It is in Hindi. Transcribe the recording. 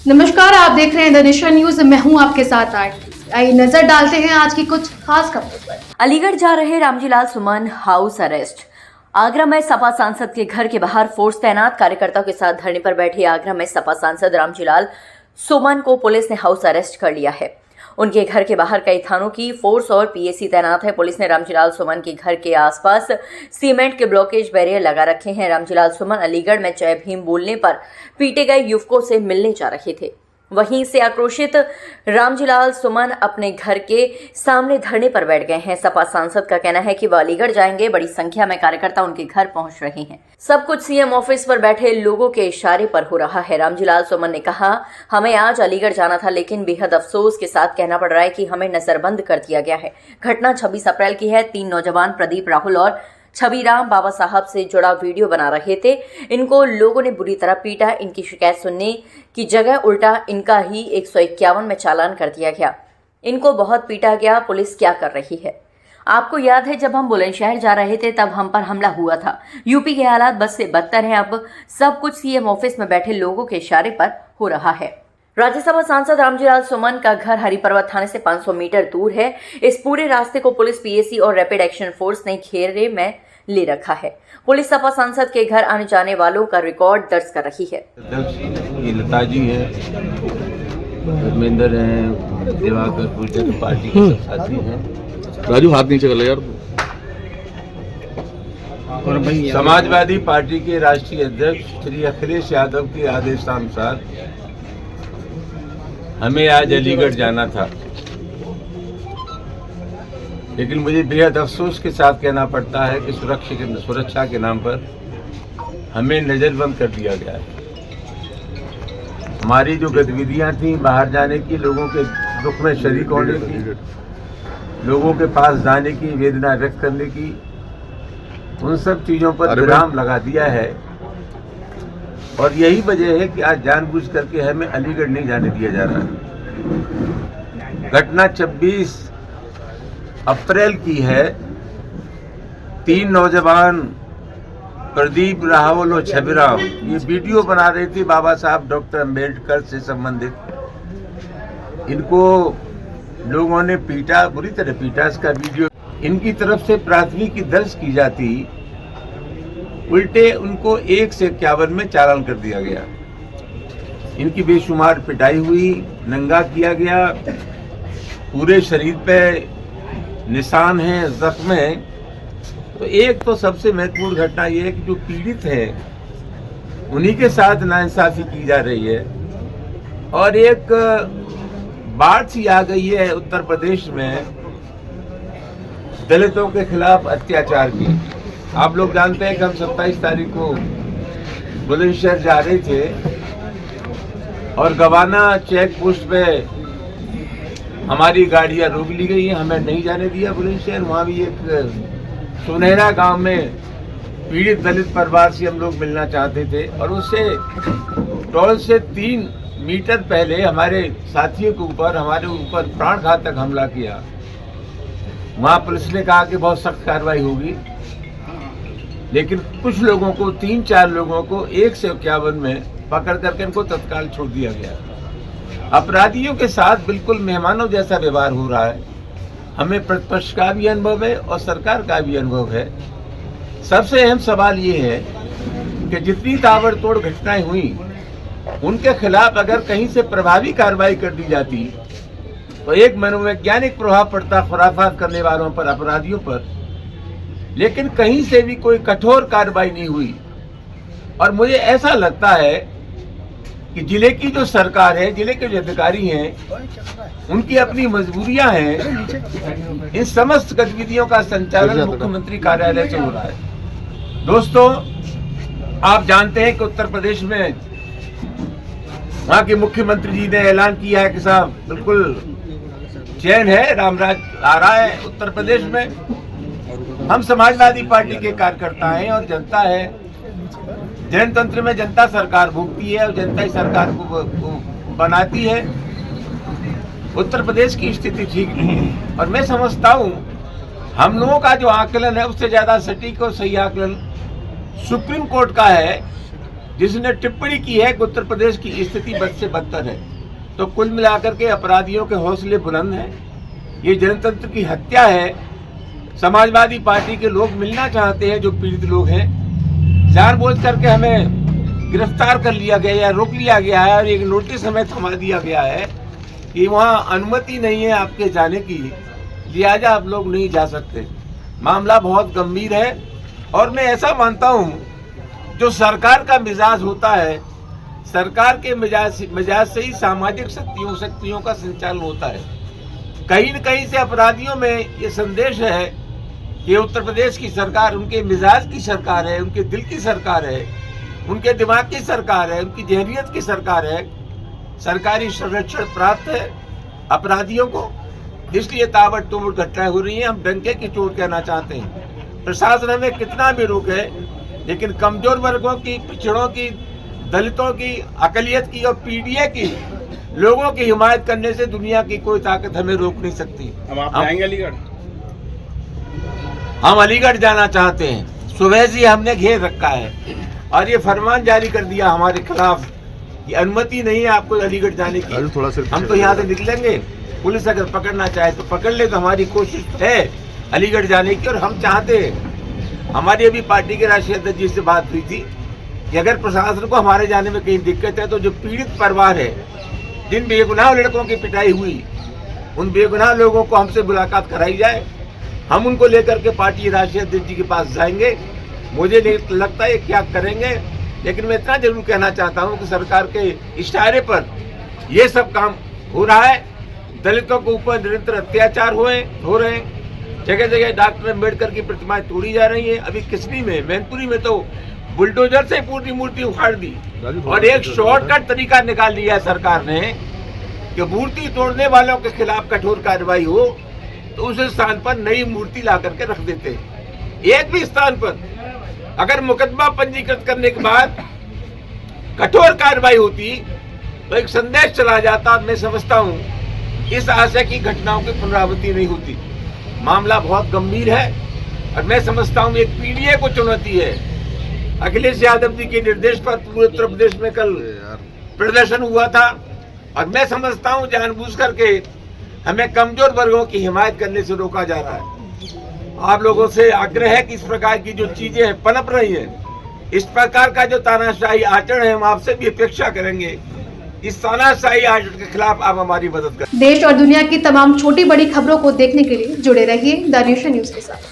नमस्कार, आप देख रहे हैं द नेशन न्यूज। मैं हूं आपके साथ। आइए नजर डालते हैं आज की कुछ खास खबरों पर। अलीगढ़ जा रहे रामजीलाल सुमन हाउस अरेस्ट। आगरा में सपा सांसद के घर के बाहर फोर्स तैनात, कार्यकर्ताओं के साथ धरने पर बैठे आगरा में सपा सांसद रामजीलाल सुमन को पुलिस ने हाउस अरेस्ट कर लिया है। उनके घर के बाहर कई थानों की फोर्स और पीएसी तैनात है। पुलिस ने रामजीलाल सुमन के घर के आसपास सीमेंट के ब्लॉकेज बैरियर लगा रखे हैं। रामजीलाल सुमन अलीगढ़ में जय भीम बोलने पर पीटे गए युवकों से मिलने जा रहे थे। वहीं से आक्रोशित रामजीलाल सुमन अपने घर के सामने धरने पर बैठ गए हैं। सपा सांसद का कहना है कि वह अलीगढ़ जाएंगे। बड़ी संख्या में कार्यकर्ता उनके घर पहुंच रहे हैं। सब कुछ सीएम ऑफिस पर बैठे लोगों के इशारे पर हो रहा है। रामजीलाल सुमन ने कहा, हमें आज अलीगढ़ जाना था, लेकिन बेहद अफसोस के साथ कहना पड़ रहा है कि हमें नजरबंद कर दिया गया है। घटना 26 अप्रैल की है। 3 नौजवान प्रदीप, राहुल और छबीराम बाबा साहब से जुड़ा वीडियो बना रहे थे। इनको लोगों ने बुरी तरह पीटा। इनकी शिकायत सुनने की जगह उल्टा इनका ही 151 में चालान कर दिया गया। इनको बहुत पीटा गया। पुलिस क्या कर रही है? आपको याद है जब हम बुलंदशहर जा रहे थे तब हम पर हमला हुआ था। यूपी के हालात बस से बदतर हैं। अब सब कुछ सीएम ऑफिस में बैठे लोगों के इशारे पर हो रहा है। राज्यसभा सांसद रामजीलाल सुमन का घर हरिपर्वत थाने से 500 मीटर दूर है। इस पूरे रास्ते को पुलिस, पीएसी और रैपिड एक्शन फोर्स ने घेरे में ले रखा है। पुलिस सपा सांसद के घर आने जाने वालों का रिकॉर्ड दर्ज कर रही है। ये लता जी हैं, धर्मेंद्र हैं, दिवाकर पूजन पार्टी के सब साथी हैं। राजू हाथ नीचे कर ले यार। समाजवादी पार्टी के राष्ट्रीय अध्यक्ष श्री अखिलेश यादव के आदेशानुसार हमें आज अलीगढ़ जाना था, लेकिन मुझे बेहद अफसोस के साथ कहना पड़ता है कि सुरक्षा के नाम पर हमें नजरबंद कर दिया गया है। हमारी जो गतिविधियां थी बाहर जाने की, लोगों के दुख में शरीक होने की, लोगों के पास जाने की, वेदना व्यक्त करने की, उन सब चीज़ों पर विराम लगा दिया है। और यही वजह है कि आज जानबूझ करके हमें अलीगढ़ नहीं जाने दिया जा रहा है। घटना 26 अप्रैल की है। 3 नौजवान प्रदीप, राहुल और छबीराम ये वीडियो बना रहे थे बाबा साहब डॉक्टर अम्बेडकर से संबंधित। इनको लोगों ने पीटा, बुरी तरह पीटा। इसका वीडियो इनकी तरफ से प्राथमिकी दर्ज की जाती, उल्टे उनको 1 से 51 में चालान कर दिया गया। इनकी बेशुमार पिटाई हुई, नंगा किया गया, पूरे शरीर पे निशान हैं, जख्म हैं। तो एक तो सबसे महत्वपूर्ण घटना यह है कि जो पीड़ित हैं उन्हीं के साथ नाइंसाफी की जा रही है। और एक बाढ़ सी आ गई है उत्तर प्रदेश में दलितों के खिलाफ अत्याचार की। आप लोग जानते हैं कि हम 27 तारीख को बुलंदशहर जा रहे थे और गवाना चेक पोस्ट पे हमारी गाड़ियां रोक ली गई हैं, हमें नहीं जाने दिया बुलंदशहर। वहाँ भी एक सुनहरा गांव में पीड़ित दलित परिवार से हम लोग मिलना चाहते थे और उससे टोल से 3 मीटर पहले हमारे साथियों के ऊपर, हमारे ऊपर प्राण घातक हमला किया। वहाँ पुलिस ने कहा कि बहुत सख्त कार्रवाई होगी, लेकिन कुछ लोगों को, 3-4 लोगों को 1 से 51 में पकड़ करके इनको तत्काल छोड़ दिया गया। अपराधियों के साथ बिल्कुल मेहमानों जैसा व्यवहार हो रहा है। हमें प्रतिपक्ष का भी अनुभव है और सरकार का भी अनुभव है। सबसे अहम सवाल ये है कि जितनी ताबड़तोड़ घटनाएं हुई उनके खिलाफ अगर कहीं से प्रभावी कार्रवाई कर दी जाती तो एक मनोवैज्ञानिक प्रभाव पड़ता खुराफात करने वालों पर, अपराधियों पर। लेकिन कहीं से भी कोई कठोर कार्रवाई नहीं हुई। और मुझे ऐसा लगता है कि जिले की जो सरकार है, जिले के जो अधिकारी हैं, उनकी अपनी मजबूरियां हैं। इन समस्त गतिविधियों का संचालन मुख्यमंत्री कार्यालय से हो रहा है। दोस्तों, आप जानते हैं कि उत्तर प्रदेश में वहां के मुख्यमंत्री जी ने ऐलान किया है कि साहब बिल्कुल चैन है, रामराज आ रहा है उत्तर प्रदेश में। हम समाजवादी पार्टी के कार्यकर्ता हैं और जनता है। जनतंत्र में जनता सरकार भोगती है और जनता ही सरकार को बनाती है। उत्तर प्रदेश की स्थिति ठीक नहीं है और मैं समझता हूँ हम लोगों का जो आकलन है उससे ज्यादा सटीक और सही आकलन सुप्रीम कोर्ट का है जिसने टिप्पणी की है कि उत्तर प्रदेश की स्थिति बद से बदतर है। तो कुल मिलाकर के अपराधियों के हौसले बुलंद हैं। ये जनतंत्र की हत्या है। समाजवादी पार्टी के लोग मिलना चाहते हैं, जो पीड़ित लोग हैं। जानबूझ करके हमें गिरफ्तार कर लिया गया या रोक लिया गया है और एक नोटिस हमें थमा दिया गया है कि वहाँ अनुमति नहीं है आपके जाने की, लिहाजा आप लोग नहीं जा सकते। मामला बहुत गंभीर है और मैं ऐसा मानता हूँ, जो सरकार का मिजाज होता है, सरकार के मिजाज से ही सामाजिक शक्तियों का संचालन होता है। कहीं न कहीं से अपराधियों में ये संदेश है कि उत्तर प्रदेश की सरकार उनके मिजाज की सरकार है, उनके दिल की सरकार है, उनके दिमाग की सरकार है, उनकी जहनियत की सरकार है। सरकारी संरक्षण प्राप्त है अपराधियों को, इसलिए ताबड़तोड़ घटनाएं हो रही हैं। हम डंके की चोट कहना चाहते हैं। प्रशासन हमें कितना भी रोके, लेकिन कमजोर वर्गों की, पिछड़ों की, दलितों की, अकलियत की और पीडीए की लोगों की हिमायत करने से दुनिया की कोई ताकत हमें रोक नहीं सकती। आप जाएंगे अलीगढ़? हम अलीगढ़ जाना चाहते हैं। सुबह से हमने घेर रखा है और ये फरमान जारी कर दिया हमारे खिलाफ कि अनुमति नहीं है आपको अलीगढ़ जाने की। हम तो यहाँ से निकलेंगे, पुलिस अगर पकड़ना चाहे तो पकड़ ले, तो हमारी कोशिश है अलीगढ़ जाने की। और हम चाहते हैं, हमारी अभी पार्टी के राष्ट्रीय अध्यक्ष जी से बात हुई थी कि अगर प्रशासन को हमारे जाने में कहीं दिक्कत है तो जो पीड़ित परिवार है, जिन बेगुनाह लड़कों की पिटाई हुई, उन बेगुनाह लोगों को हमसे मुलाकात कराई जाए। हम उनको लेकर के पार्टी राष्ट्रीय अध्यक्ष जी के पास जाएंगे। मुझे नहीं लगता है क्या करेंगे, लेकिन मैं इतना जरूर कहना चाहता हूँ कि सरकार के इशारे पर ये सब काम हो रहा है। दलितों के ऊपर निरंतर अत्याचार हो रहे हैं। जगह जगह डॉक्टर अम्बेडकर की प्रतिमाएं तोड़ी जा रही हैं। अभी किसनी में, मैनपुरी में तो बुलडोजर से पूरी मूर्ति उखाड़ दी और एक शॉर्टकट तरीका निकाल लिया है सरकार ने कि मूर्ति तोड़ने वालों के खिलाफ कठोर कार्रवाई हो, तो उस स्थान पर नई मूर्ति ला करके रख देते हैं। एक भी स्थान पर अगर मुकदमा पंजीकृत करने के बाद कठोर कार्रवाई होती तो एक संदेश चला जाता। मैं समझता हूँ इस आशय की घटनाओं की पुनरावृत्ति नहीं होती। मामला बहुत गंभीर है और मैं समझता हूँ एक पीडीए को चुनौती है। अखिलेश यादव जी के निर्देश पर पूरे उत्तर प्रदेश में कल प्रदर्शन हुआ था और मैं समझता हूँ जानबूझ करके हमें कमजोर वर्गों की हिमायत करने से रोका जा रहा है। आप लोगों से आग्रह है कि इस प्रकार की जो चीजें पनप रही हैं, इस प्रकार का जो तानाशाही आचरण है, हम आपसे भी अपेक्षा करेंगे इस तानाशाही आचरण के खिलाफ आप हमारी मदद करें। देश और दुनिया की तमाम छोटी बड़ी खबरों को देखने के लिए जुड़े रहिए द नेशन न्यूज के साथ।